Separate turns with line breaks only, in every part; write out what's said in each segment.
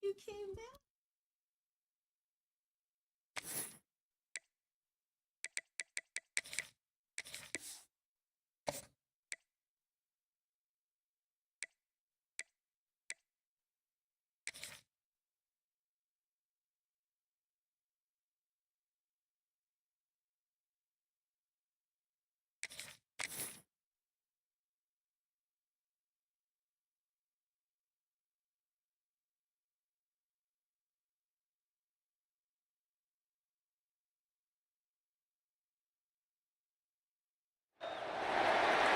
you came back.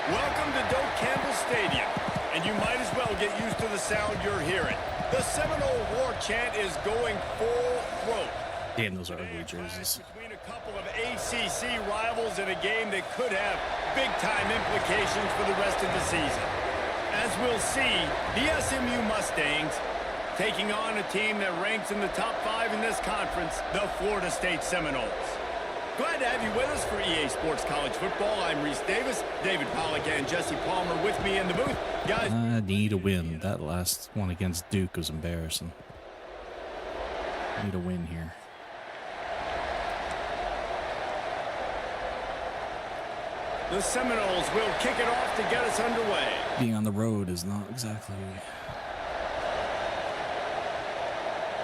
Welcome to Doak Campbell Stadium, and you might as well get used to the sound you're hearing. The Seminole War chant is going full throat.
Damn, those are ugly jerseys.
Between a couple of ACC rivals in a game that could have big-time implications for the rest of the season. As we'll see, the SMU Mustangs taking on a team that ranks in the top 5 in this conference, the Florida State Seminoles. Glad to have you with us for EA Sports College Football. I'm Reese Davis, David Pollack, and Jesse Palmer with me in the booth. Guys,
I need a win. That last one against Duke was embarrassing. Need a win here.
the Seminoles will kick it off to get us underway.
Being on the road is not exactly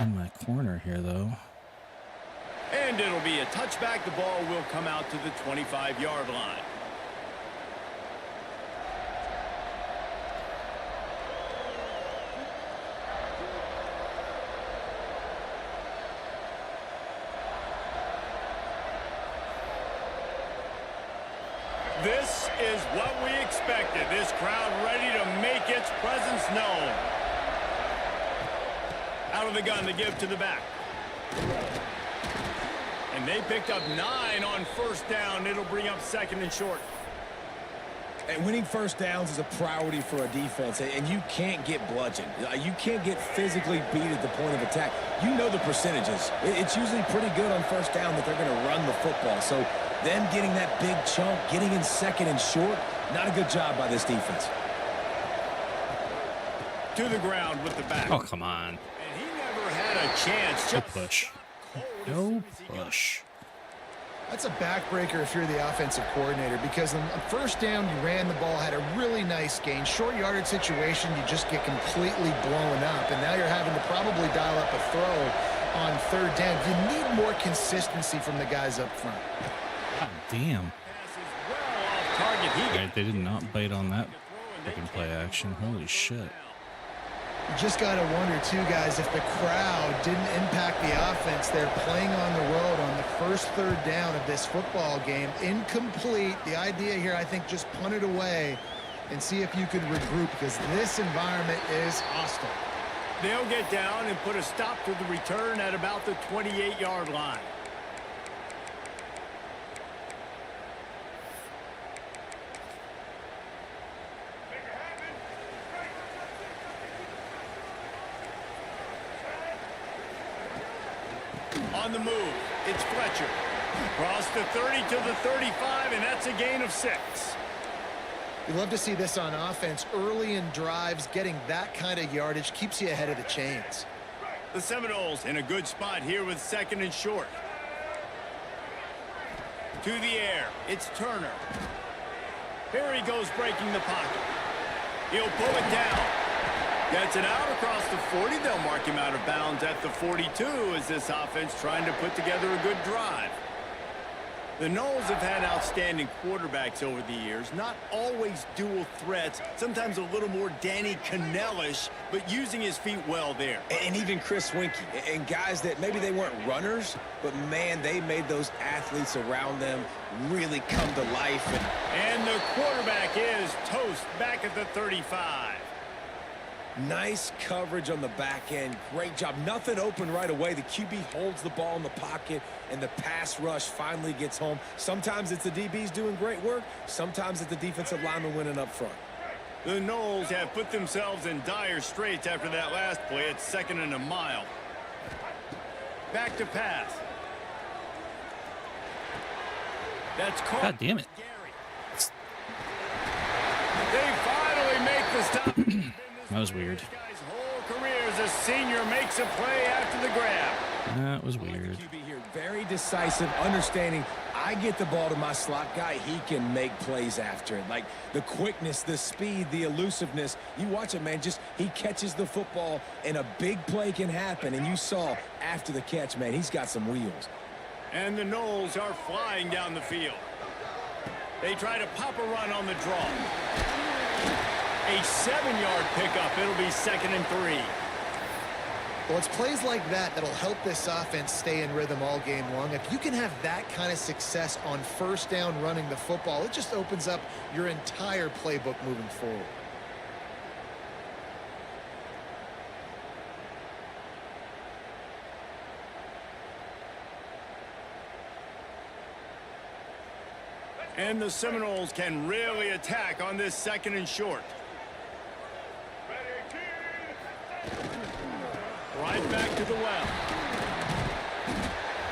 in my corner here, though.
And it'll be a touchback. The ball will come out to the 25-yard line. This is what we expected. This crowd ready to make its presence known. Out of the gun to give to the back. And they picked up 9 on first down. It'll bring up second and short.
And winning first downs is a priority for a defense, and you can't get bludgeoned. You can't get physically beat at the point of attack. You know the percentages. It's usually pretty good on first down that they're going to run the football. So them getting that big chunk, getting in second and short, not a good job by this defense.
To the ground with the back.
Oh, come on.
And he never had a chance.
No push. No push.
That's a backbreaker if you're the offensive coordinator, because on first down, you ran the ball, had a really nice gain. Short yardage situation, you just get completely blown up, and now you're having to probably dial up a throw on third down. You need more consistency from the guys up front.
God damn. Okay, they did not bite on that freaking play action. Holy shit.
You just got to wonder, too, guys, if the crowd didn't impact the offense. They're playing on the road on the first third down of this football game. Incomplete. The idea here, I think, just punt it away and see if you could regroup, because this environment is hostile.
They'll get down and put a stop to the return at about the 28-yard line. On the move, it's Fletcher. Across the 30 to the 35, and that's a gain of 6.
You love to see this on offense. Early in drives, getting that kind of yardage keeps you ahead of the chains.
The Seminoles in a good spot here with second and short. To the air, it's Turner. Here he goes breaking the pocket. He'll pull it down. Gets it out across the 40. They'll mark him out of bounds at the 42 as this offense trying to put together a good drive. The Noles have had outstanding quarterbacks over the years, not always dual threats, sometimes a little more Danny Cannell-ish, but using his feet well there.
And even Chris Winkie, and guys that maybe they weren't runners, but man, they made those athletes around them really come to life.
And the quarterback is toast back at the 35.
Nice coverage on the back end. Great job. Nothing open right away. The QB holds the ball in the pocket, and the pass rush finally gets home. Sometimes it's the DBs doing great work. Sometimes it's the defensive lineman winning up front.
The Noles have put themselves in dire straits after that last play. It's second and a mile. Back to pass. That's caught.
God damn it.
They finally make the stop.
That was weird.
This guy's whole career as a senior makes a play after the grab.
That was weird.
QB here, very decisive, understanding I get the ball to my slot guy, he can make plays after it. Like the quickness, the speed, the elusiveness. You watch it, man, just he catches the football and a big play can happen. And you saw after the catch, man, he's got some wheels.
And the Noles are flying down the field. They try to pop a run on the draw. A 7-yard pickup. It'll be 2nd and 3.
Well, it's plays like that that'll help this offense stay in rhythm all game long. If you can have that kind of success on first down running the football, it just opens up your entire playbook moving forward.
And the Seminoles can really attack on this 2nd and short. Right back to the well.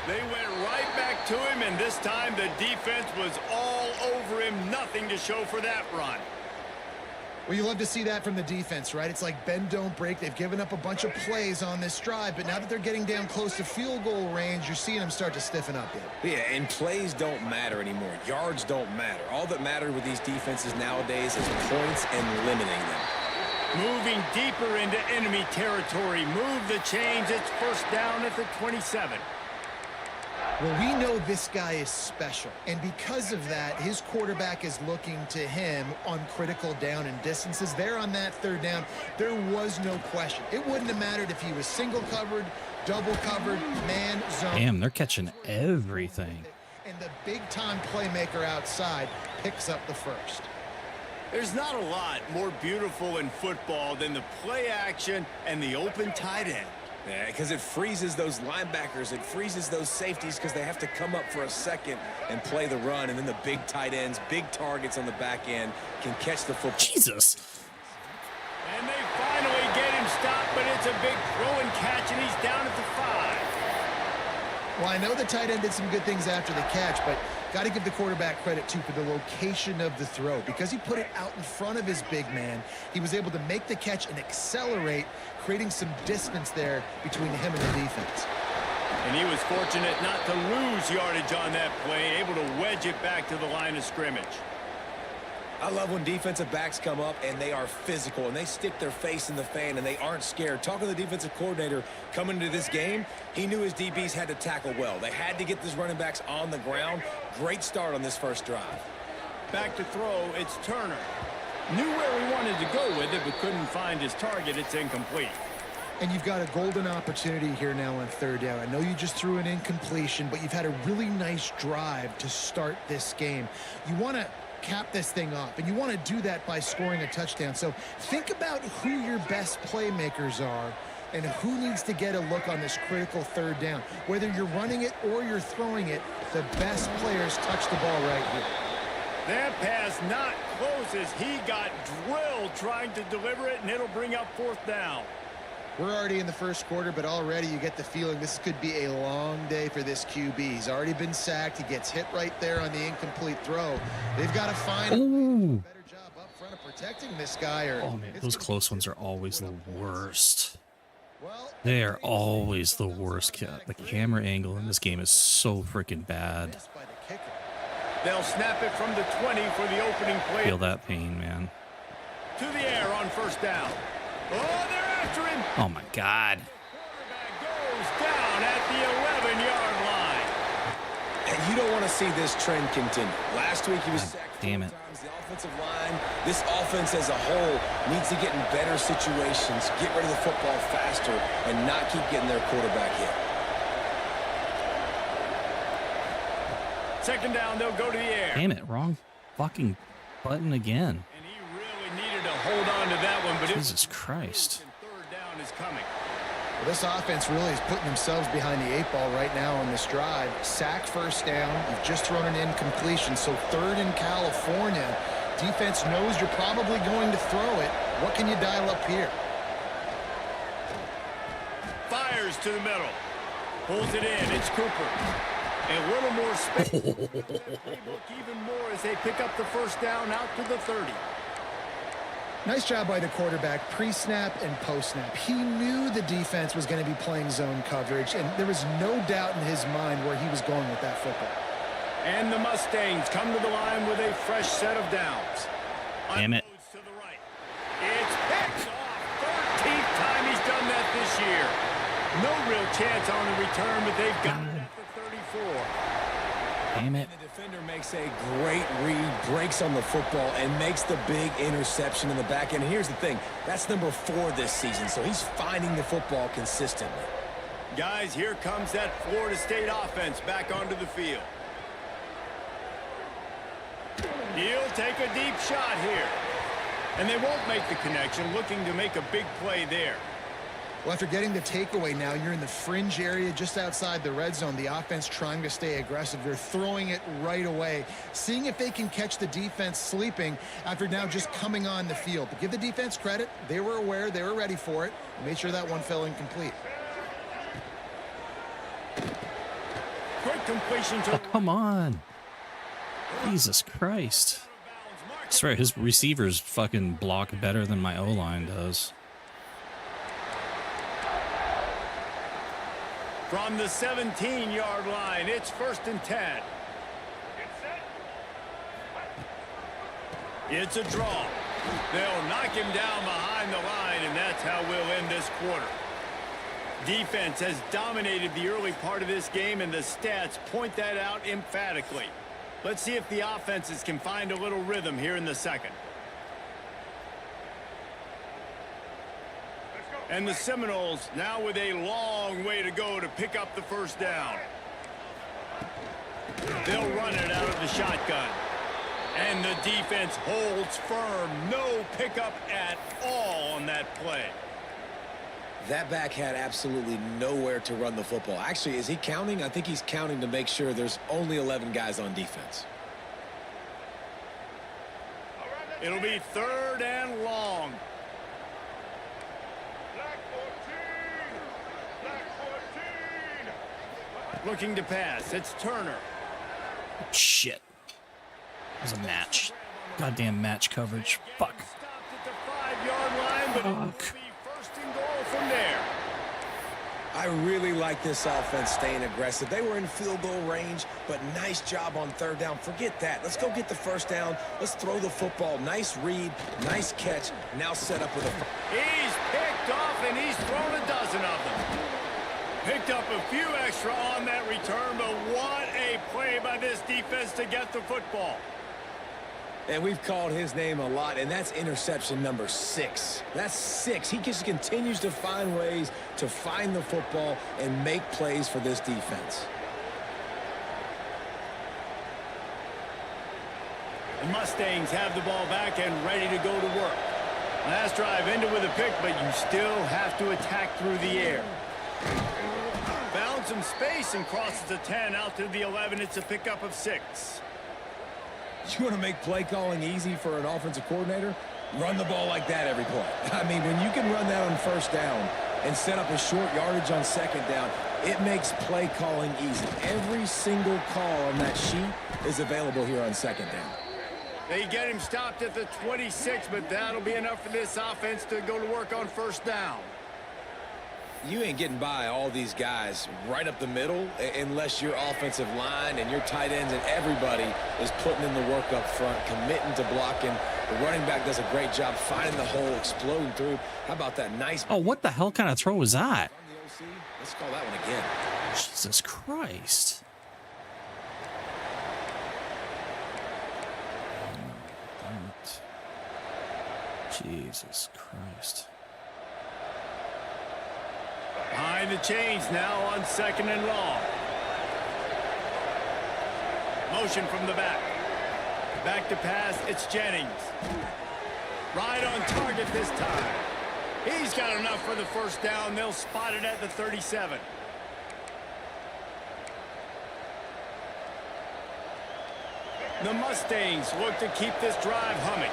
They went right back to him, and this time the defense was all over him. Nothing to show for that run.
Well, you love to see that from the defense, right? It's like bend, don't break. They've given up a bunch of plays on this drive, but now that they're getting down close to field goal range, you're seeing them start to stiffen up here.
Yeah, and plays don't matter anymore. Yards don't matter. All that matters with these defenses nowadays is points and limiting them.
Moving deeper into enemy territory. Move the chains. It's first down at the 27.
Well, we know this guy is special, and because of that, his quarterback is looking to him on critical down and distances. There on that 3rd down, there was no question. It wouldn't have mattered if he was single covered, double covered, man, zone.
Damn, they're catching everything.
And the big-time playmaker outside picks up the first.
There's not a lot more beautiful in football than the play action and the open tight end.
Yeah, because it freezes those linebackers. It freezes those safeties because they have to come up for a second and play the run. And then the big tight ends, big targets on the back end can catch the football.
Jesus.
And they finally get him stopped, but it's a big throw and catch, and he's down at the 5.
Well, I know the tight end did some good things after the catch, but got to give the quarterback credit, too, for the location of the throw. Because he put it out in front of his big man, he was able to make the catch and accelerate, creating some distance there between him and the defense.
And he was fortunate not to lose yardage on that play, able to wedge it back to the line of scrimmage.
I love when defensive backs come up and they are physical and they stick their face in the fan and they aren't scared. Talking to the defensive coordinator coming into this game, he knew his DBs had to tackle well. They had to get these running backs on the ground. Great start on this first drive.
Back to throw, it's Turner. Knew where he wanted to go with it, but couldn't find his target. It's incomplete.
And you've got a golden opportunity here now on 3rd down. I know you just threw an incompletion, but you've had a really nice drive to start this game. You want to cap this thing off, and you want to do that by scoring a touchdown. So think about who your best playmakers are and who needs to get a look on this critical 3rd down. Whether you're running it or you're throwing it, the best players touch the ball right here.
That pass not close as he got drilled trying to deliver it, and it'll bring up 4th down.
We're already in the first quarter, but already you get the feeling this could be a long day for this QB. He's already been sacked. He gets hit right there on the incomplete throw. They've got to find a better job up front of protecting this guy.
Oh, man, those close ones are always the worst. They are always the worst. The camera angle in this game is so freaking bad.
They'll snap it from the 20 for the opening play.
Feel that pain, man.
To the air on 1st down. Oh, they're after him.
Oh, my God.
Quarterback goes down at the 11-yard line.
And you don't want to see this trend continue. Last week he was sacked 4
damn it.
times. The offensive line, this offense as a whole needs to get in better situations, get rid of the football faster, and not keep getting their quarterback hit.
2nd down, they'll go to the air.
Damn it, wrong fucking button again.
And he really needed to hold on to that one, but
Jesus Christ.
3rd down is coming.
Well, this offense really is putting themselves behind the 8 ball right now on this drive. Sack 1st down. You've just thrown an incompletion, so 3rd in California. Defense knows you're probably going to throw it. What can you dial up here?
Fires to the middle. Pulls it in. It's Cooper. A little more space. Even more as they pick up the 1st down out to the 30.
Nice job by the quarterback, pre-snap and post-snap. He knew the defense was going to be playing zone coverage, and there was no doubt in his mind where he was going with that football.
And the Mustangs come to the line with a fresh set of downs.
Damn it.
Unloads to the right. It's picked off. 13th time he's done that this year. No real chance on the return, but they've got it at the 34.
Damn it.
The defender makes a great read, breaks on the football, and makes the big interception in the back end. Here's the thing. That's number 4 this season, so he's finding the football consistently.
Guys, here comes that Florida State offense back onto the field. He'll take a deep shot here. And they won't make the connection, looking to make a big play there.
Well, after getting the takeaway now, you're in the fringe area just outside the red zone. The offense trying to stay aggressive. They're throwing it right away, seeing if they can catch the defense sleeping after now just coming on the field. But give the defense credit. They were aware. They were ready for it. Made sure that one fell incomplete.
Quick completion to...
Oh, come on. Jesus Christ. I swear, his receivers fucking block better than my O-line does.
From the 17-yard line, it's 1st and 10. It's a draw. They'll knock him down behind the line, and that's how we'll end this quarter. Defense has dominated the early part of this game, and the stats point that out emphatically. Let's see if the offenses can find a little rhythm here in the second. And the Seminoles now with a long way to go to pick up the first down. They'll run it out of the shotgun. And the defense holds firm. No pickup at all on that play.
That back had absolutely nowhere to run the football. Actually, is he counting? I think he's counting to make sure there's only 11 guys on defense.
It'll be 3rd and long. Looking to pass. It's Turner.
Shit. It was a match. Goddamn match coverage. Fuck.
Stopped at the 5-yard line, but it'll be 1st and goal from there.
I really like this offense staying aggressive. They were in field goal range, but nice job on 3rd down. Forget that. Let's go get the 1st down. Let's throw the football. Nice read, nice catch. Now set up with a...
He's picked off, and he's thrown a dozen of them. Picked up a few extra on that return, but what a play by this defense to get the football.
And we've called his name a lot, and that's interception number 6. That's 6. He just continues to find ways to find the football and make plays for this defense.
The Mustangs have the ball back and ready to go to work. Last drive ended with a pick, but you still have to attack through the air. Found some space and crosses the 10 out to the 11. It's a pickup of 6.
You want to make play calling easy for an offensive coordinator? Run the ball like that every play. I mean, when you can run that on 1st down and set up a short yardage on 2nd down, it makes play calling easy. Every single call on that sheet is available here on 2nd down.
They get him stopped at the 26, but that'll be enough for this offense to go to work on 1st down.
You ain't getting by all these guys right up the middle unless your offensive line and your tight ends and everybody is putting in the work up front, committing to blocking. The running back does a great job finding the hole, exploding through. How about that nice...
Oh, what the hell kind of throw was that?
Let's call that one again.
Jesus Christ. Jesus Christ.
Behind the chains now on 2nd and long. Motion from the back. Back to pass, it's Jennings. Right on target this time. He's got enough for the 1st down. They'll spot it at the 37. The Mustangs look to keep this drive humming.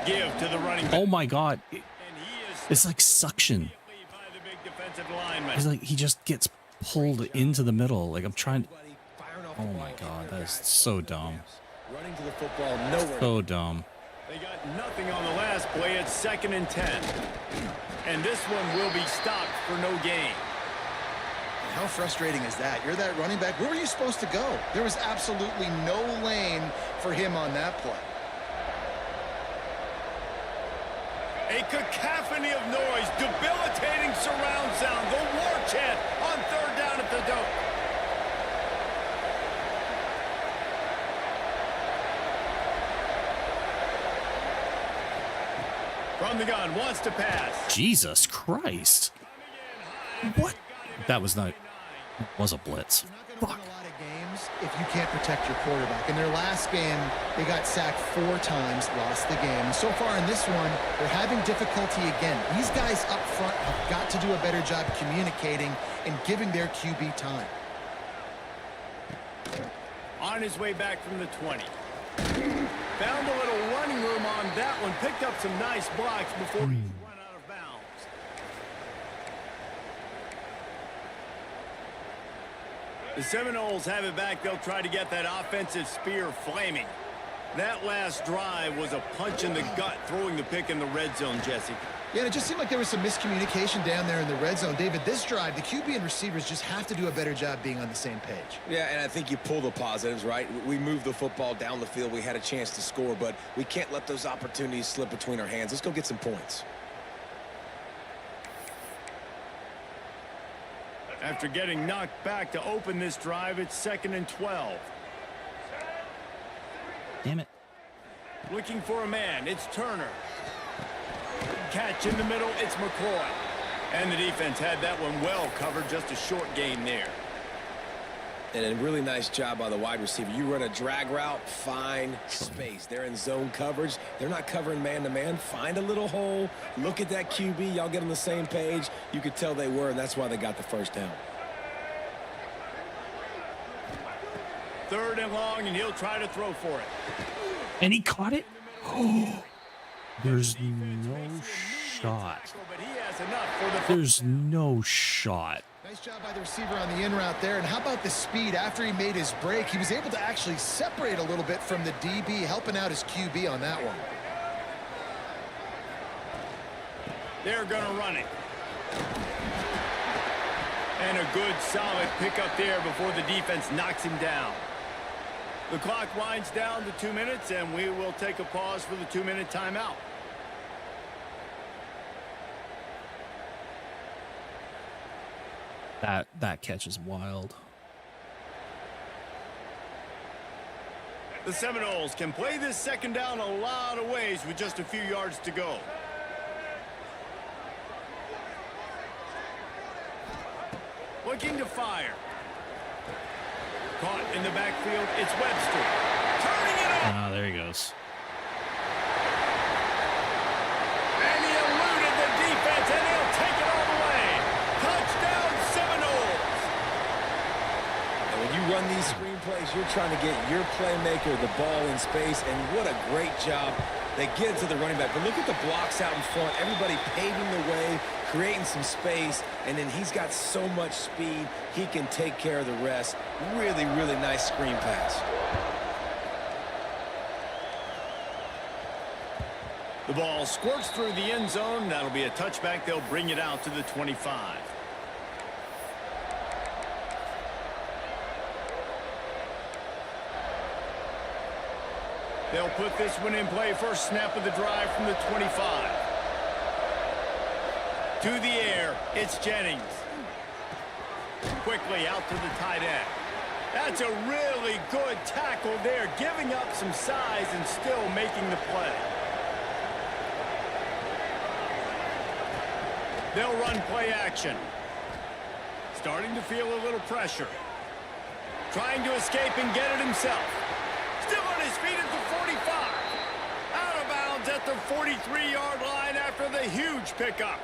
Give to the running back.
Oh my God.
And he is
It's like suction.
by the big defensive lineman.
It's like he just gets pulled into the middle. Like I'm trying. Oh my God, that is so dumb.
Running to the football, nowhere.
So dumb.
They got nothing on the last play. It's 2nd and 10. And this one will be stopped for no gain.
How frustrating is that? You're that running back. Where were you supposed to go? There was absolutely no lane for him on that play.
A cacophony of noise, debilitating surround sound, the war chant on 3rd down at the dope. From the gun, wants to pass.
Jesus Christ. What? That was not... was a blitz.
You're not going to win a lot of games if you can't protect your quarterback. In their last game, they got sacked 4 times, lost the game. And so far in this one, they're having difficulty again. These guys up front have got to do a better job communicating and giving their QB time.
On his way back from the 20. Found a little running room on that one. Picked up some nice blocks before he's run out of bounds. The Seminoles have it back. They'll try to get that offensive spear flaming. That last drive was a punch in the gut, throwing the pick in the red zone, Jesse.
Yeah, and it just seemed like there was some miscommunication down there in the red zone. David, this drive, the QB and receivers just have to do a better job being on the same page.
Yeah, and I think you pull the positives, right? We moved the football down the field. We had a chance to score, but we can't let those opportunities slip between our hands. Let's go get some points.
After getting knocked back to open this drive, it's 2nd and 12.
Damn it.
Looking for a man. It's Turner. Catch in the middle. It's McCoy. And the defense had that one well covered. Just a short gain there.
And a really nice job by the wide receiver. You run a drag route, find space. They're in zone coverage. They're not covering man-to-man. Find a little hole. Look at that QB. Y'all get on the same page. You could tell they were, and that's why they got the first down.
3rd and long, and he'll try to throw for it.
And he caught it? Oh, there's no shot.
But he has enough for the
There's no shot.
Nice job by the receiver on the in route there. And how about the speed after he made his break? He was able to actually separate a little bit from the DB, helping out his QB on that one.
They're going to run it. And a good, solid pickup there before the defense knocks him down. The clock winds down to 2 minutes, and we will take a pause for the 2-minute timeout.
That catch is wild.
The Seminoles can play this 2nd down a lot of ways with just a few yards to go. Looking to fire. Caught in the backfield, it's Webster. Turning it up.
Ah, there he goes.
And he eluded the defense, and he'll take it all the way. Touchdown, Seminoles.
And when you run these screen plays, you're trying to get your playmaker the ball in space, and what a great job. They get it to the running back, but look at the blocks out in front. Everybody paving the way, creating some space, and then he's got so much speed, he can take care of the rest. Really, really nice screen pass.
The ball squirts through the end zone. That'll be a touchback. They'll bring it out to the 25. They'll put this one in play. First snap of the drive from the 25. To the air, it's Jennings. Quickly out to the tight end. That's a really good tackle there, giving up some size and still making the play. They'll run play action. Starting to feel a little pressure. Trying to escape and get it himself. Still on his feet at the 45. Out of bounds at the 43-yard line after the huge pickup.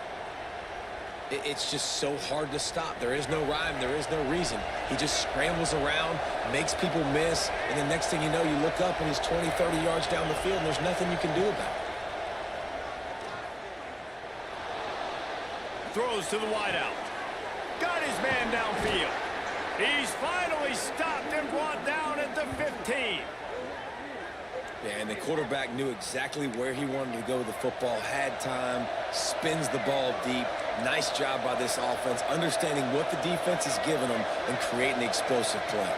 It's just so hard to stop. There is no rhyme. There is no reason. He just scrambles around, makes people miss, and the next thing you know, you look up and he's 20, 30 yards down the field, and there's nothing you can do about it.
Throws to the wideout. Got his man downfield. He's finally stopped and brought down at the 15.
Yeah, and the quarterback knew exactly where he wanted to go with the football, had time, spins the ball deep. Nice job by this offense, understanding what the defense is giving them and creating the explosive play.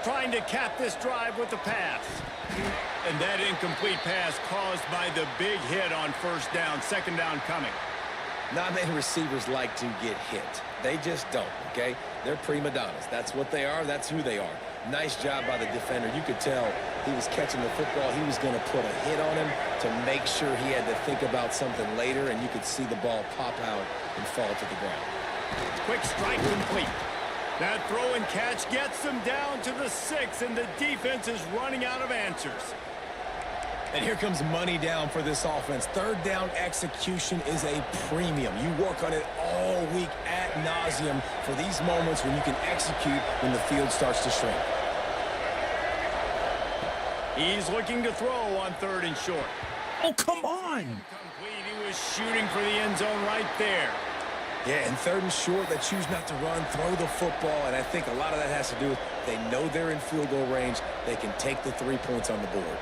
Trying to cap this drive with the pass. And that incomplete pass caused by the big hit on first down, second down coming.
Not many receivers like to get hit. They just don't, okay? They're prima donnas. That's what they are. That's who they are. Nice job by the defender. You could tell he was catching the football. He was going to put a hit on him to make sure he had to think about something later, and you could see the ball pop out and fall to the ground.
Quick strike complete. That throw and catch gets them down to the 6, and the defense is running out of answers.
And here comes money down for this offense. Third down execution is a premium. You work on it all week ad nauseum for these moments when you can execute when the field starts to shrink.
He's looking to throw on 3rd and short.
Oh, come on.
Complete. He was shooting for the end zone right there.
Yeah, and 3rd and short, they choose not to run, throw the football, and I think a lot of that has to do with they know they're in field goal range. They can take the 3 points on the board.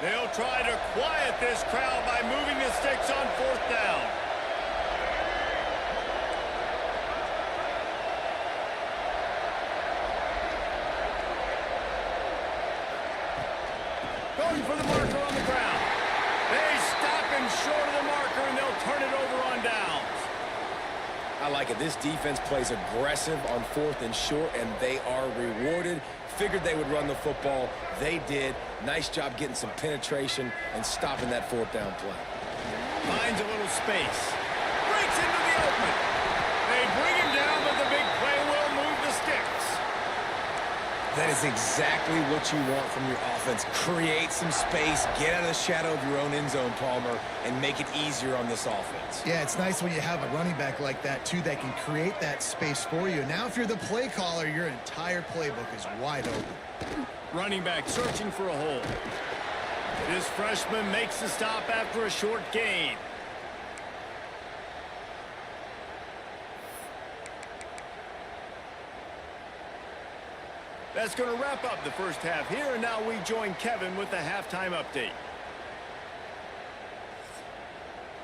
They'll try to quiet this crowd by moving the sticks on 4th down. Going for the marker on the ground. They stop him short of the marker, and they'll turn it over on downs.
I like it. This defense plays aggressive on 4th and short, and they are rewarded. Figured they would run the football. They did. Nice job getting some penetration and stopping that 4th down play.
Finds a little space. Breaks into the open. They bring him down, but the big play will move the sticks.
That is exactly what you want from your offense. Create some space, get out of the shadow of your own end zone, Palmer, and make it easier on this offense.
Yeah, it's nice when you have a running back like that, too, that can create that space for you. Now, if you're the play caller, your entire playbook is wide open.
Running back searching for a hole. This freshman makes the stop after a short gain. That's going to wrap up the first half here, and now we join Kevin with the halftime update.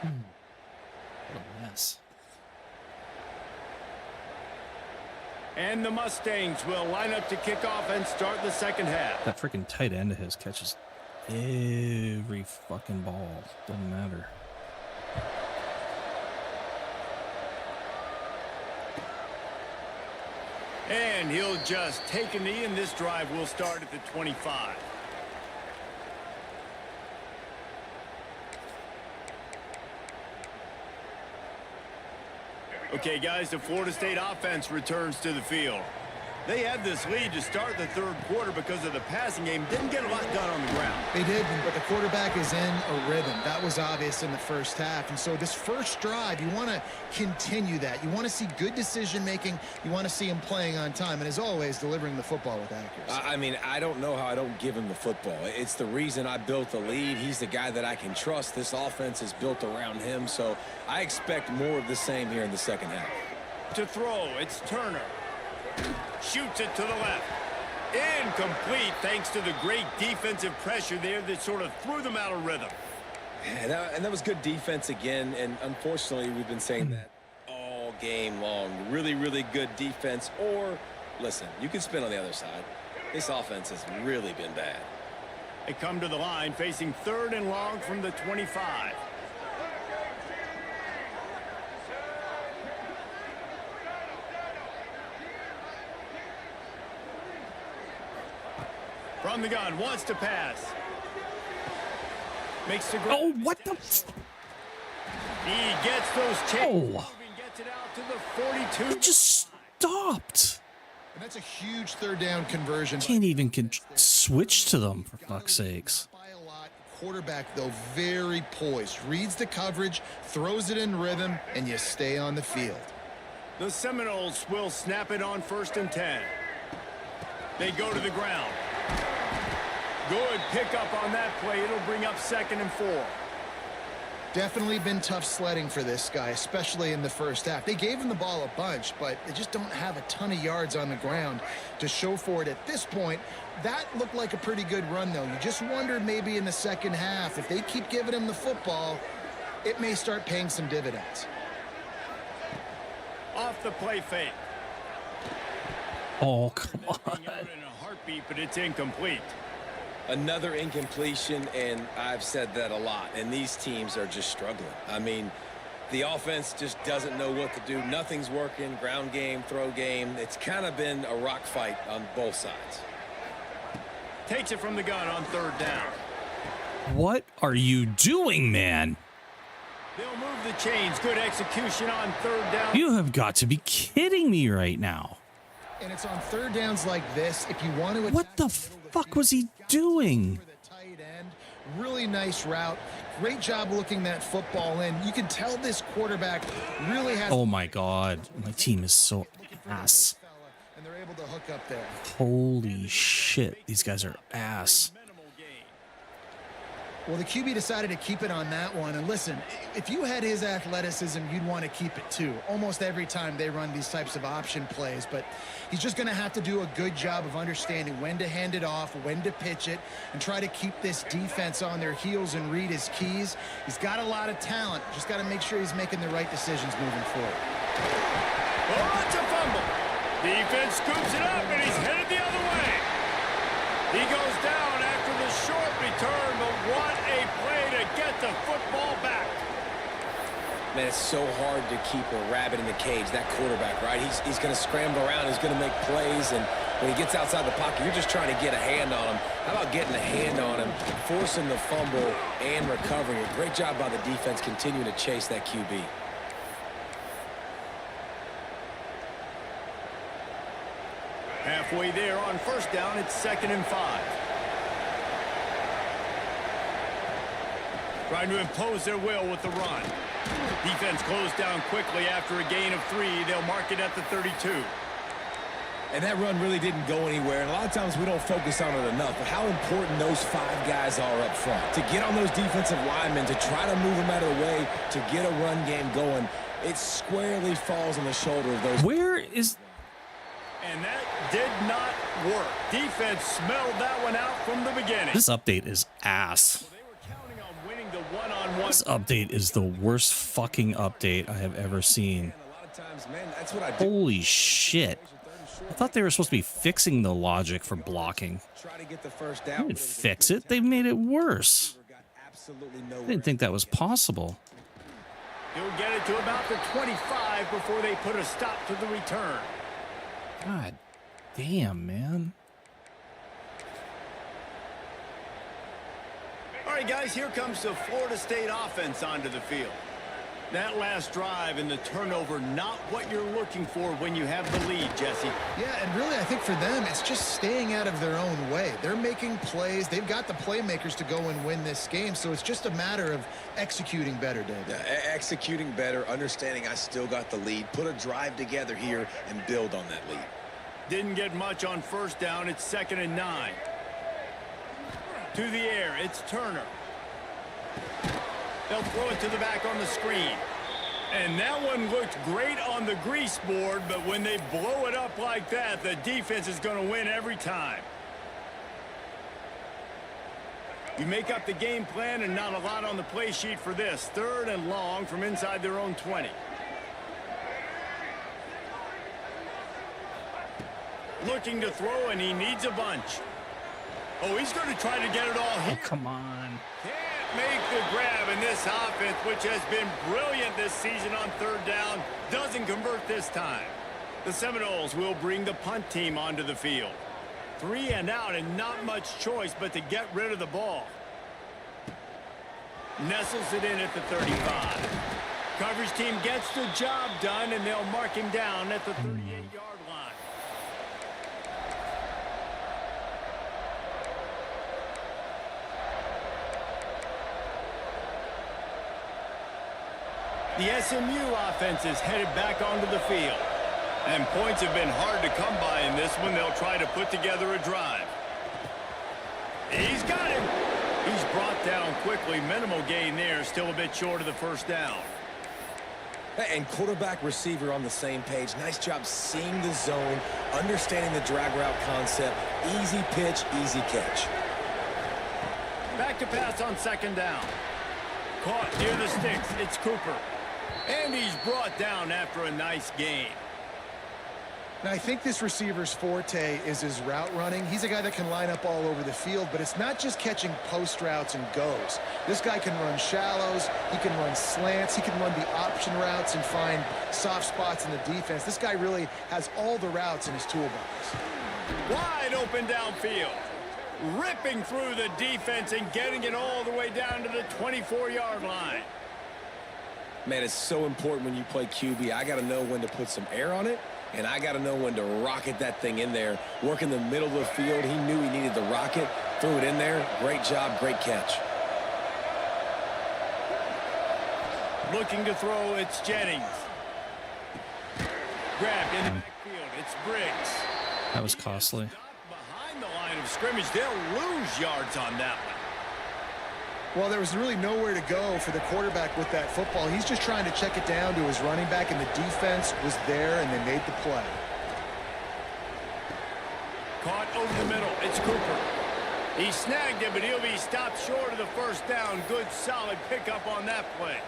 What a mess.
And the Mustangs will line up to kick off and start the second half.
That freaking tight end of his catches every fucking ball. Doesn't matter.
And he'll just take a knee, and this drive will start at the 25. Okay, guys, the Florida State offense returns to the field. They had this lead to start the 3rd quarter because of the passing game. Didn't get a lot done on the ground.
They did, but the quarterback is in a rhythm. That was obvious in the first half. And so this first drive, you want to continue that. You want to see good decision-making. You want to see him playing on time. And as always, delivering the football with accuracy.
I mean, I don't know how I don't give him the football. It's the reason I built the lead. He's the guy that I can trust. This offense is built around him. So I expect more of the same here in the second half.
To throw, it's Turner. Shoots it to the left. Incomplete thanks to the great defensive pressure there that sort of threw them out of rhythm.
And that was good defense again, and unfortunately we've been saying that all game long. Really, really good defense. Or, listen, you can spin on the other side. This offense has really been bad.
They come to the line facing 3rd and long from the 25. From the gun, wants to pass. Makes the grab.
Oh, what the?
He gets those chains.
Oh.
Gets it out to the 42.
He just stopped.
And that's a huge 3rd down conversion.
Can't even switch to them, for fuck's sakes.
Not by a lot. Quarterback, though, very poised. Reads the coverage, throws it in rhythm, and you stay on the field.
The Seminoles will snap it on 1st and 10. They go to the ground. Good pickup on that play. It'll bring up 2nd and 4.
Definitely been tough sledding for this guy, especially in the first half. They gave him the ball a bunch, but they just don't have a ton of yards on the ground to show for it at this point. That looked like a pretty good run, though. You just wondered maybe in the second half, if they keep giving him the football, it may start paying some dividends.
Off the play fake.
Oh, come
Out
on.
in a heartbeat, but it's incomplete.
Another incompletion, and I've said that a lot, and these teams are just struggling. I mean, the offense just doesn't know what to do. Nothing's working. Ground game, throw game. It's kind of been a rock fight on both sides.
Takes it from the gun on third down.
What are you doing, man?
They'll move the chains. Good execution on third down.
You have got to be kidding me right now.
And it's on third downs like this. If you want to
What
attack
the
middle of
fuck
field,
was he doing?
for the tight end. Really nice route. Great job looking that football in. You can tell this quarterback really has.
Oh my god. My team is so ass.
And they're able to hook up there.
Holy shit. These guys are ass.
Minimal gain.
Well, the QB decided to keep it on that one. And listen, if you had his athleticism, you'd want to keep it too. Almost every time they run these types of option plays. But he's just going to have to do a good job of understanding when to hand it off, when to pitch it, and try to keep this defense on their heels and read his keys. He's got a lot of talent. Just got to make sure he's making the right decisions moving forward.
Oh, it's a fumble. Defense scoops it up, and he's headed the other way. He goes down after the short return, but what a play to get the football back.
Man, it's so hard to keep a rabbit in the cage, that quarterback, right? He's going to scramble around. He's going to make plays, and when he gets outside the pocket, you're just trying to get a hand on him. How about getting a hand on him, forcing the fumble, and recovering it? Great job by the defense continuing to chase that QB.
Halfway there on first down, it's 2nd and 5. Trying to impose their will with the run. Defense closed down quickly after a gain of 3. They'll mark it at the 32.
And that run really didn't go anywhere. And a lot of times we don't focus on it enough, but how important those 5 guys are up front. To get on those defensive linemen, to try to move them out of the way, to get a run game going, it squarely falls on the shoulder of those.
Where is...
And that did not work. Defense smelled that one out from the beginning.
This update is ass.
They were counting on winning the one-on-one.
This update is the worst fucking update I have ever seen.
And a lot of times, man, that's what I do.
Holy shit. I thought they were supposed to be fixing the logic for blocking.
Try to get the first
They
down.
didn't fix it. They made it worse.
Got absolutely
I
nowhere.
didn't think that was possible.
He'll get it to about the 25 before they put a stop to the return.
God damn, man.
All right, guys, here comes the Florida State offense onto the field. That last drive and the turnover, not what you're looking for when you have the lead, Jesse.
Yeah, and really, I think for them, it's just staying out of their own way. They're making plays. They've got the playmakers to go and win this game, so it's just a matter of executing better, David.
Yeah, executing better, understanding I still got the lead, put a drive together here and build on that lead.
Didn't get much on first down. It's 2nd and 9. To the air, it's Turner. They'll throw it to the back on the screen. And that one looked great on the grease board, but when they blow it up like that, the defense is going to win every time. You make up the game plan and not a lot on the play sheet for this. 3rd and long from inside their own 20. Looking to throw, and he needs a bunch. Oh, he's going to try to get it all here.
Come on.
Can't make the grab, and this offense, which has been brilliant this season on 3rd down, doesn't convert this time. The Seminoles will bring the punt team onto the field. 3 and out, and not much choice but to get rid of the ball. Nestles it in at the 35. Coverage team gets the job done, and they'll mark him down at the 38-yard line. The SMU offense is headed back onto the field. And points have been hard to come by in this one. They'll try to put together a drive. He's got him. He's brought down quickly. Minimal gain there. Still a bit short of the first down.
And quarterback receiver on the same page. Nice job seeing the zone, understanding the drag route concept. Easy pitch, easy catch.
Back to pass on second down. Caught near the sticks. It's Cooper. And he's brought down after a nice gain.
Now, I think this receiver's forte is his route running. He's a guy that can line up all over the field, but it's not just catching post routes and goes. This guy can run shallows, he can run slants, he can run the option routes and find soft spots in the defense. This guy really has all the routes in his toolbox.
Wide open downfield. Ripping through the defense and getting it all the way down to the 24-yard line.
Man, it's so important when you play QB. I got to know when to put some air on it, and I got to know when to rocket that thing in there. Work in the middle of the field. He knew he needed the rocket, threw it in there. Great job, great catch.
Looking to throw, it's Jennings. Grabbed in the backfield, it's Briggs.
That was costly.
Behind the line of scrimmage, they'll lose yards on that one.
Well, there was really nowhere to go for the quarterback with that football. He's just trying to check it down to his running back, and the defense was there, and they made the play.
Caught over the middle. It's Cooper. He snagged it, but he'll be stopped short of the first down. Good, solid pickup on that play.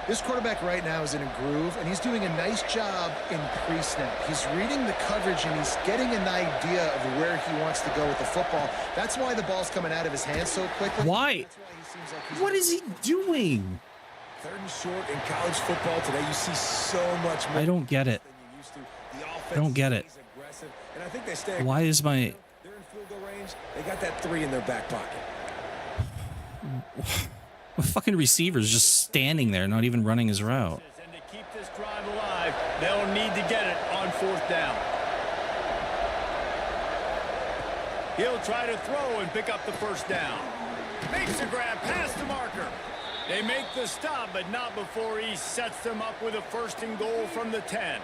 This quarterback right now is in a groove, and he's doing a nice job in pre-snap. He's reading the coverage, and he's getting an idea of where he wants to go with the football. That's why the ball's coming out of his hands so quickly.
Why? What is he doing?
Third and short in college football today. You see so much more.
I don't get it.
Than you used to. The offense
I don't get it.
stays aggressive, and I think they stay
Why is my...
They're in field goal range. They got that 3 in their back pocket.
A fucking receiver's just standing there, not even running his route.
And to keep this drive alive, they'll need to get it on fourth down. He'll try to throw and pick up the first down. Makes a grab past the marker. They make the stop, but not before he sets them up with a first and goal from the 10.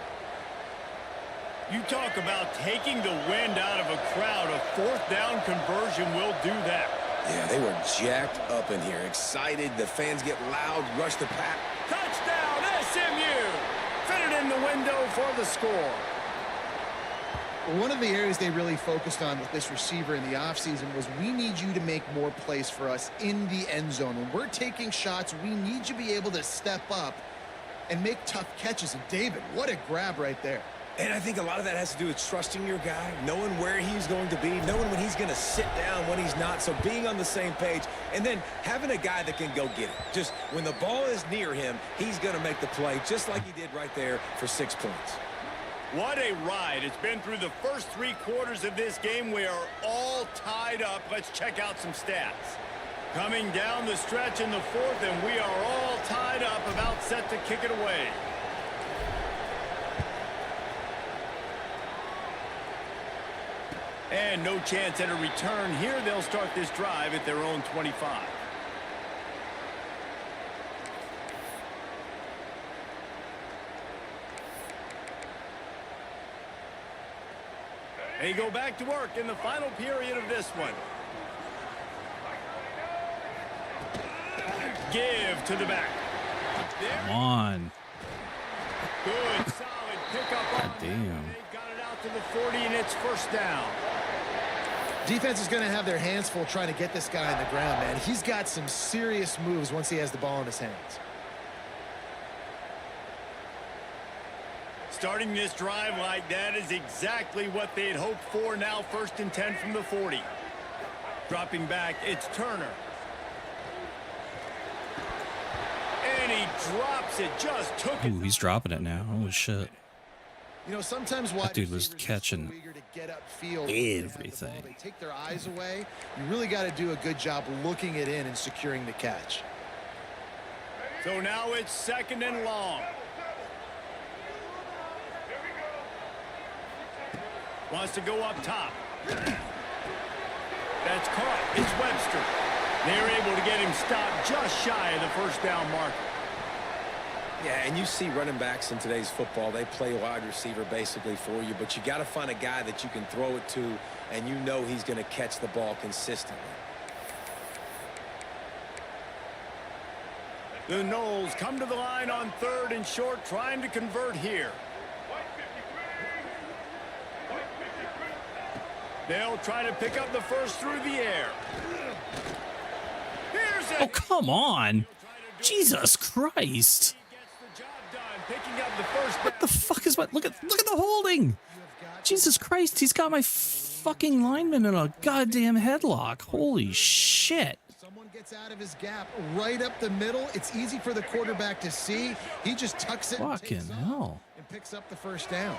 You talk about taking the wind out of a crowd. A fourth down conversion will do that.
Yeah, they were jacked up in here. Excited. The fans get loud, rush the pack.
Touchdown, SMU! Fitted in the window for the score.
One of the areas they really focused on with this receiver in the offseason was we need you to make more plays for us in the end zone. When we're taking shots, we need you to be able to step up and make tough catches. And David, what a grab right there.
And I think a lot of that has to do with trusting your guy, knowing where he's going to be, knowing when he's going to sit down, when he's not. So being on the same page, and then having a guy that can go get it. Just when the ball is near him, he's going to make the play, just like he did right there for 6 points.
What a ride. It's been through the first 3 quarters of this game. We are all tied up. Let's check out some stats. Coming down the stretch in the 4th, and we are all tied up, about set to kick it away. And no chance at a return here. They'll start this drive at their own 25. They go back to work in the final period of this one. Give to the back.
Come on.
Good, solid pickup on
damn.
They got it out to the 40, and it's first down.
Defense is going to have their hands full trying to get this guy on the ground, man. He's got some serious moves once he has the ball in his hands.
Starting this drive like that is exactly what they'd hoped for. Now 1st and 10 from the 40. Dropping back, it's Turner. And he drops it, just took it.
Ooh, he's dropping it now. Holy shit.
You know, sometimes wide
That dude was
receivers are
catching
so eager to get upfield when they have the ball.
everything.
They take their eyes away. You really got to do a good job looking it in and securing the catch.
So now it's 2nd and long. Wants to go up top. That's caught. It's Webster. They're able to get him stopped just shy of the first down marker.
Yeah, and you see running backs in today's football, they play wide receiver basically for you, but you got to find a guy that you can throw it to, and you know he's going to catch the ball consistently.
The Noles come to the line on 3rd and short, trying to convert here. They'll try to pick up the first through the air. Here's
Oh,
it.
come on. Jesus Christ. What the fuck is what? Look at the holding. Jesus Christ, he's got my fucking lineman in a goddamn headlock. Holy shit.
Someone gets out of his gap right up the middle. It's easy for the quarterback to see. He just tucks it and
Fucking
takes off
hell.
and picks up the first down.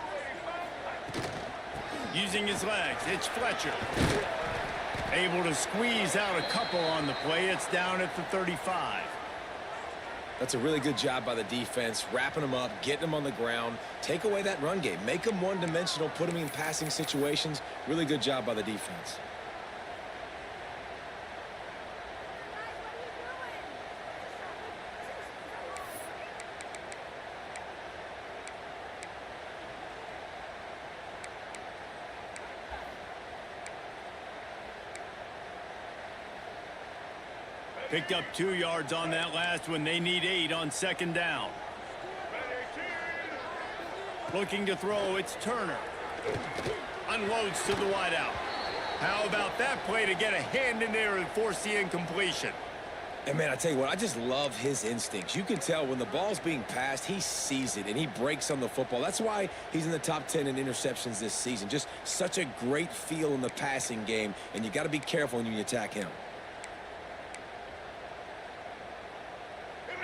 Using his legs, it's Fletcher. Able to squeeze out a couple on the play. It's down at the 35.
That's a really good job by the defense, wrapping them up, getting them on the ground, take away that run game, make them one-dimensional, put them in passing situations. Really good job by the defense.
Picked up 2 yards on that last one. They need 8 on 2nd down. Looking to throw, it's Turner. Unloads to the wideout. How about that play to get a hand in there and force the incompletion?
And, man, I tell you what, I just love his instincts. You can tell when the ball's being passed, he sees it, and he breaks on the football. That's why he's in the top 10 in interceptions this season. Just such a great feel in the passing game, and you got to be careful when you attack him.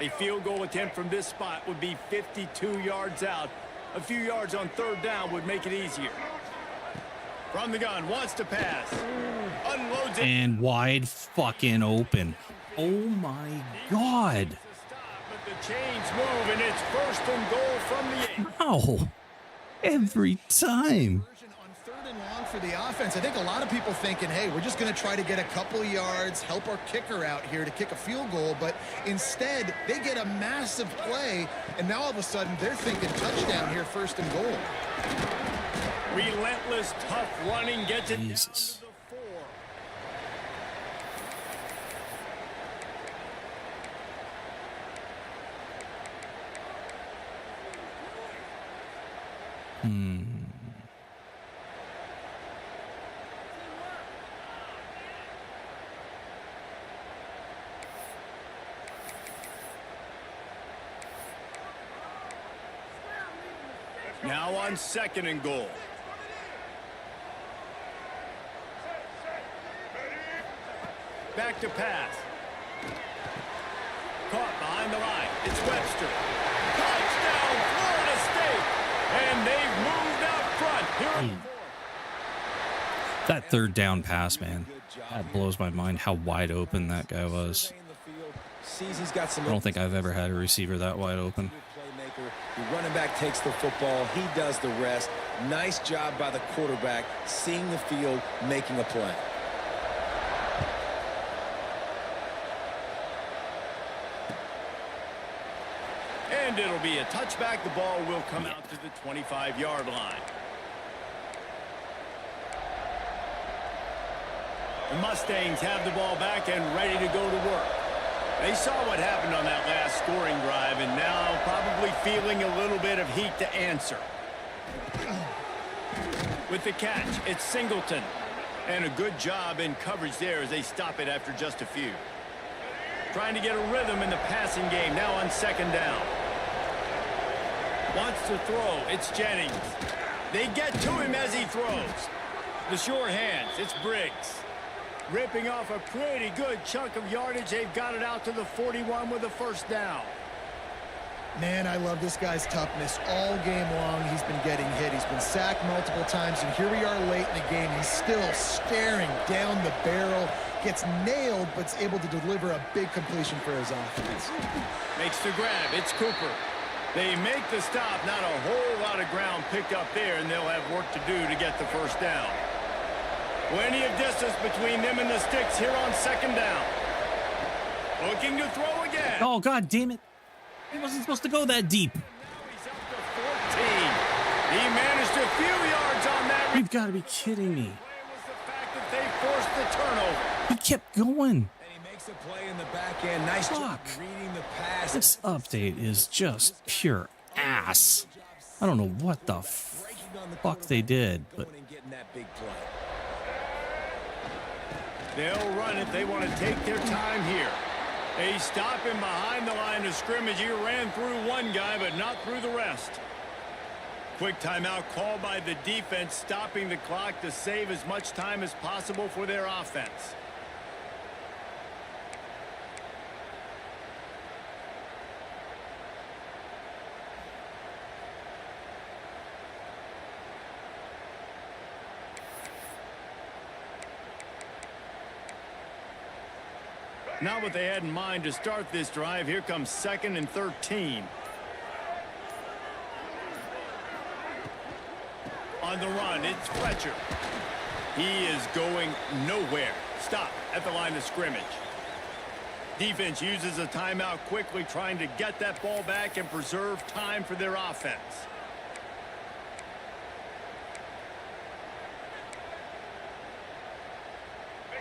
A field goal attempt from this spot would be 52 yards out. A few yards on 3rd down would make it easier. From the gun, wants to pass. Unloads it.
And wide fucking open. Oh my God.
But the chains move, and it's 1st and goal from the 8.
Wow. Every time.
On 3rd and long for the offense, I think a lot of people thinking, hey, we're just going to try to get a couple yards, help our kicker out here to kick a field goal, but instead they get a massive play, and now all of a sudden they're thinking touchdown here, 1st and goal.
Relentless, tough running gets it
Jesus.
down to the 4. Now on 2nd and goal. Back to pass. Caught behind the line. It's Webster. Touchdown, Florida State. And they've moved out front. Here in the 4th.
That 3rd down pass, man. That blows my mind how wide open that guy was. I don't think I've ever had a receiver that wide open.
The running back takes the football. He does the rest. Nice job by the quarterback, seeing the field, making a play.
And it'll be a touchback. The ball will come out to the 25-yard line. The Mustangs have the ball back and ready to go to work. They saw what happened on that last scoring drive and now probably feeling a little bit of heat to answer. With the catch, it's Singleton. And a good job in coverage there as they stop it after just a few. Trying to get a rhythm in the passing game now on 2nd down. Wants to throw, it's Jennings. They get to him as he throws. The sure hands, it's Briggs. Ripping off a pretty good chunk of yardage. They've got it out to the 41 with a 1st down.
Man, I love this guy's toughness. All game long, he's been getting hit. He's been sacked multiple times, and here we are late in the game. He's still staring down the barrel, gets nailed, but's able to deliver a big completion for his offense.
Makes the grab. It's Cooper. They make the stop. Not a whole lot of ground picked up there, and they'll have work to do to get the 1st down. Plenty of distance between them and the sticks here on 2nd down. Looking to throw again.
Oh, God damn it. He wasn't supposed to go that deep.
Now he's up to 14. He managed a few yards on that.
You've got to be kidding me.
Was the fact that they forced the turnover.
He kept going.
And he Makes a play in the back end. Nice job
Fuck.
reading the pass.
This update is just pure ass. I don't know what the fuck they did, but
Going and getting that big play.
They'll run it. They want to take their time here. They stop him behind the line of scrimmage. He ran through one guy, but not through the rest. Quick timeout called by the defense, stopping the clock to save as much time as possible for their offense. Not what they had in mind to start this drive. Here comes 2nd and 13. On the run, it's Fletcher. He is going nowhere. Stop at the line of scrimmage. Defense uses a timeout quickly, trying to get that ball back and preserve time for their offense.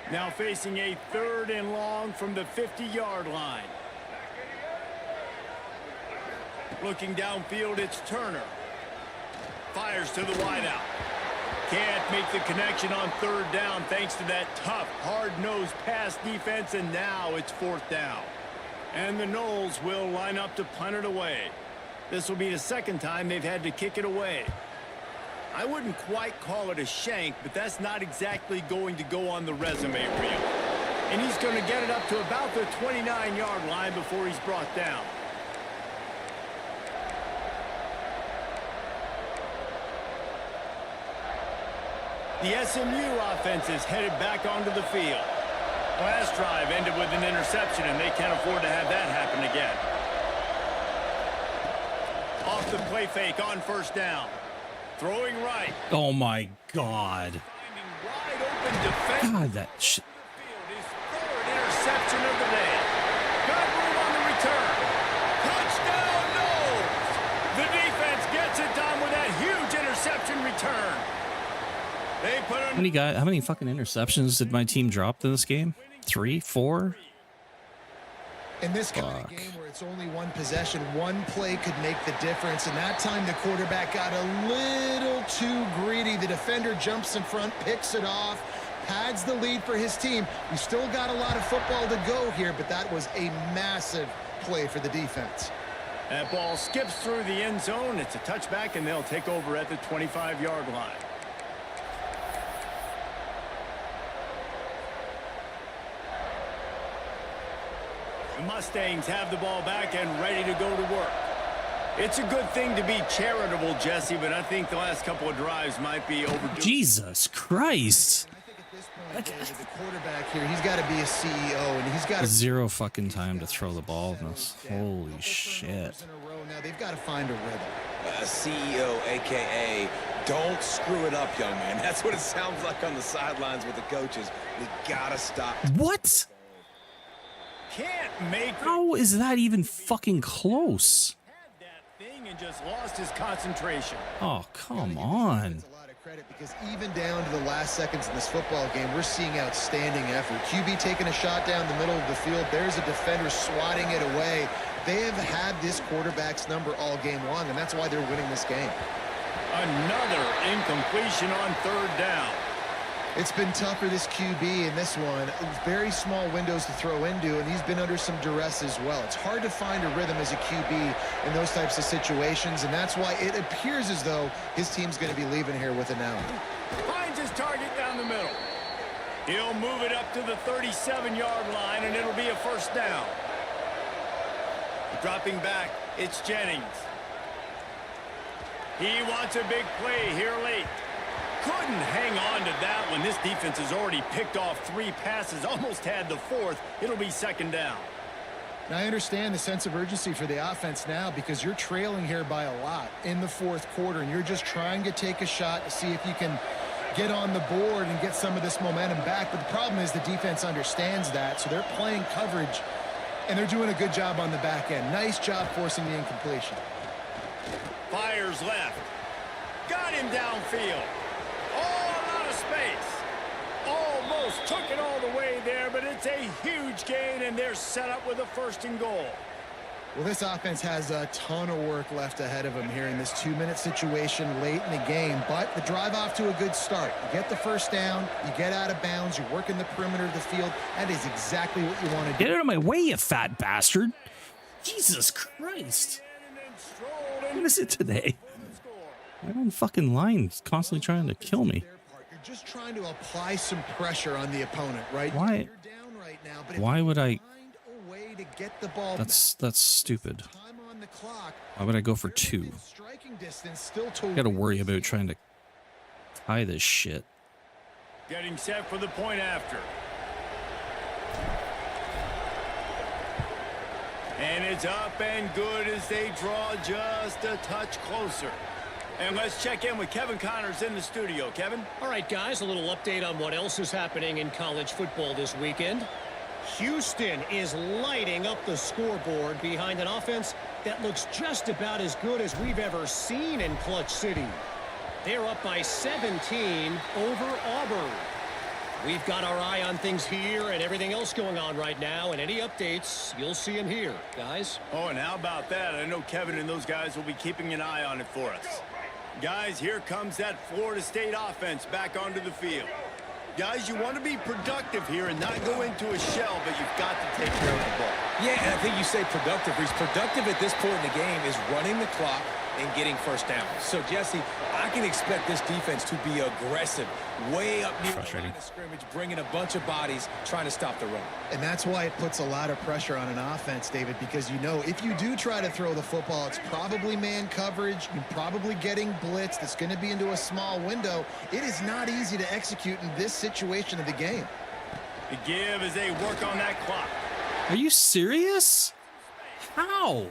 Now facing a 3rd and long from the 50-yard line. Looking downfield, it's Turner. Fires to the wideout. Can't make the connection on 3rd down thanks to that tough, hard-nosed pass defense, and now it's 4th down. And the Noles will line up to punt it away. This will be the 2nd time they've had to kick it away. I wouldn't quite call it a shank, but that's not exactly going to go on the resume reel. And he's going to get it up to about the 29-yard line before he's brought down. The SMU offense is headed back onto the field. Last drive ended with an interception, and they can't afford to have that happen again. Off the play fake on 1st down. Throwing right.
oh my god.
Finding wide open defense.
God, that shit.
His 3rd interception of the day. Got room on the return. Touchdown, Noles. The defense gets it done with that huge interception return. They put
How many fucking interceptions did my team drop in this game? 3, 4?
In this kind of game where it's only one possession, one play could make the difference. And that time the quarterback got a little too greedy. The defender jumps in front, picks it off, pads the lead for his team. We still got a lot of football to go here, but that was a massive play for the defense.
That ball skips through the end zone. It's a touchback, and they'll take over at the 25-yard line. The Mustangs have the ball back and ready to go to work. It's a good thing to be charitable, Jesse, but I think the last couple of drives might be overdue.
Jesus Christ.
I think at this point, David, the quarterback here, he's got to be a CEO, and he's got to...
Zero fucking time to throw the ball in this. Holy shit.
In a row now, they've got to find a rhythm.
A CEO, a.k.a. don't screw it up, young man. That's what it sounds like on the sidelines with the coaches. We got to stop.
What?
Can't make the...
How is that even fucking close?
Had that thing and just lost his concentration.
Oh, come on.
A lot of credit because even down to the last seconds in this football game, we're seeing outstanding effort. QB taking a shot down the middle of the field. There's a defender swatting it away. They have had this quarterback's number all game long, and that's why they're winning this game.
Another incompletion on 3rd down.
It's been tough for this QB in this one. Very small windows to throw into, and he's been under some duress as well. It's hard to find a rhythm as a QB in those types of situations, and that's why it appears as though his team's going to be leaving here with an L.
Finds his target down the middle. He'll move it up to the 37-yard line, and it'll be a 1st down. Dropping back, it's Jennings. He wants a big play here late. Couldn't hang on to that when this defense has already picked off 3 passes, almost had the 4th. It'll be 2nd down.
Now, I understand the sense of urgency for the offense now because you're trailing here by a lot in the 4th quarter, and you're just trying to take a shot to see if you can get on the board and get some of this momentum back. But the problem is the defense understands that, so they're playing coverage, and they're doing a good job on the back end. Nice job forcing the incompletion.
Fires left. Got him downfield. All out of space. Almost took it all the way play there, but it's a huge gain, and they're set up with a 1st and goal.
Well, this offense has a ton of work left ahead of them here in this 2-minute situation late in the game, but the drive off to a good start. You get the 1st down, you get out of bounds, you're working the perimeter of the field. That is exactly what you want to do.
Get out of my way, you fat bastard. Jesus Christ. What is it today? My own fucking line's constantly trying to kill me.
You're just trying to apply some pressure on the opponent, right?
Why?
You're down right now, but
Why would I?
find a way to get the ball
That's stupid.
back. Time on the clock.
Why would I go for 2?
Striking distance still to
Got to worry about trying to tie this shit.
Getting set for the point after. And it's up and good as they draw just a touch closer. And let's check in with Kevin Connors in the studio. Kevin?
All right, guys, a little update on what else is happening in college football this weekend. Houston is lighting up the scoreboard behind an offense that looks just about as good as we've ever seen in Clutch City. They're up by 17 over Auburn. We've got our eye on things here and everything else going on right now, and any updates, you'll see them here, guys.
Oh, and how about that? I know Kevin and those guys will be keeping an eye on it for us. Guys, here comes that Florida State offense back onto the field. Guys, you want to be productive here and not go into a shell, but you've got to take care of the ball.
Yeah, and I think you say productive. He's productive at this point in the game is running the clock and getting 1st down. So, Jesse, I can expect this defense to be aggressive, way up near the line of scrimmage, bringing a bunch of bodies, trying to stop the run.
And that's why it puts a lot of pressure on an offense, David, because you know if you do try to throw the football, it's probably man coverage. You're probably getting blitzed. It's going to be into a small window. It is not easy to execute in this situation of the game.
The give as they work on that clock.
Are you serious? How?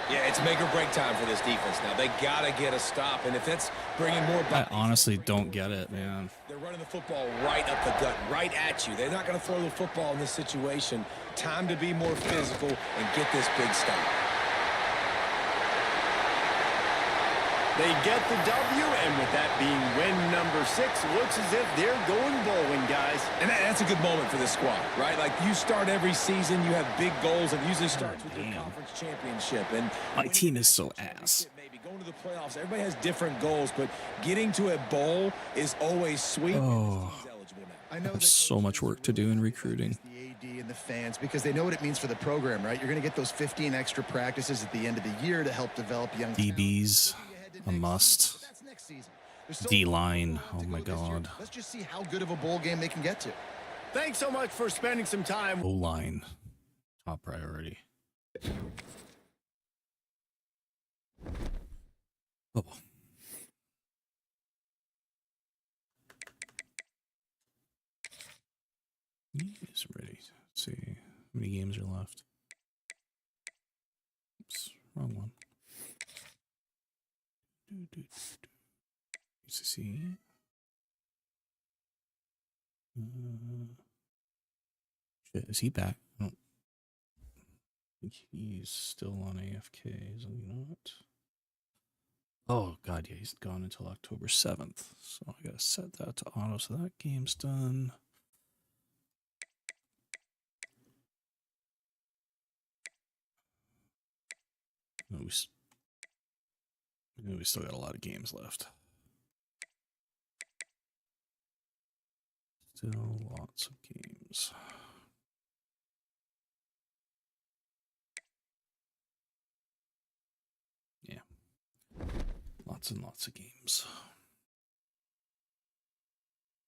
Yeah, it's make or break time for this defense now. They got to get a stop, and if that's bringing more
I
bodies,
honestly don't get it, man.
they're running the football right up the gut, right at you. They're not going to throw the football in this situation. Time to be more physical and get this big stop.
They get the W, and with that being win number 6, looks as if they're going bowling, guys.
And that's a good moment for this squad, right? Like, you start every season, you have big goals. It usually starts with your conference championship. And
My team is so ass.
maybe going to the playoffs, everybody has different goals, but getting to a bowl is always sweet.
Oh.
He's eligible now.
I know
There's so much work to do in recruiting.
The AD and the fans, because they know what it means for the program, right? You're going to get those 15 extra practices at the end of the year to help develop young
DBs, a must.
That's next season. There's still
D-line,
a lot to
oh my
go this year.
God.
Let's just see how good of a bowl game they can get to.
Thanks so much for spending some time.
O-line, top priority. Oh. He's ready. Let's see how many games are left. Oops, wrong one. UCC. Shit, is he back? I don't think he's still on AFK, is he not? Oh god, yeah, he's gone until October 7th. So I gotta set that to auto so that game's done. No, we still got a lot of games left. Still lots of games. Yeah. Lots and lots of games.